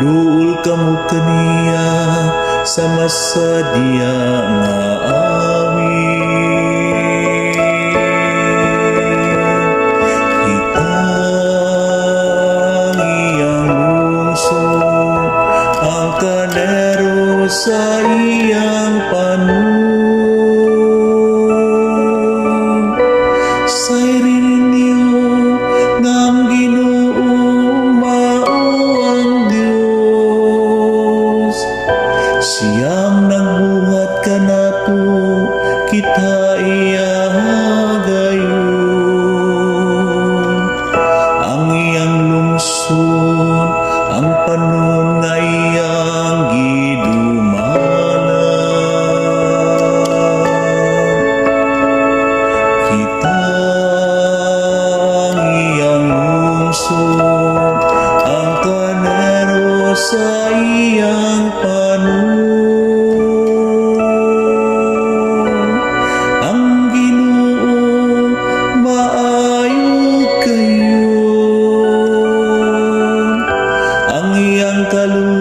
Duol kamo kaniya sa masadya nga amin. Kitang iyang lungsod, ang kalero sa iyang panon. Sa'y rininyo ng Ginoong mao ang Diyos. Siyang nagbuhat kanato, kita gayon. Ang iyang lungsod, ang panon nga iyang gidumala. Kitang iyang lungsod, ang kanero sa iyang panon. Ang Ginoo maayo kayo, ang iyang kaluluwa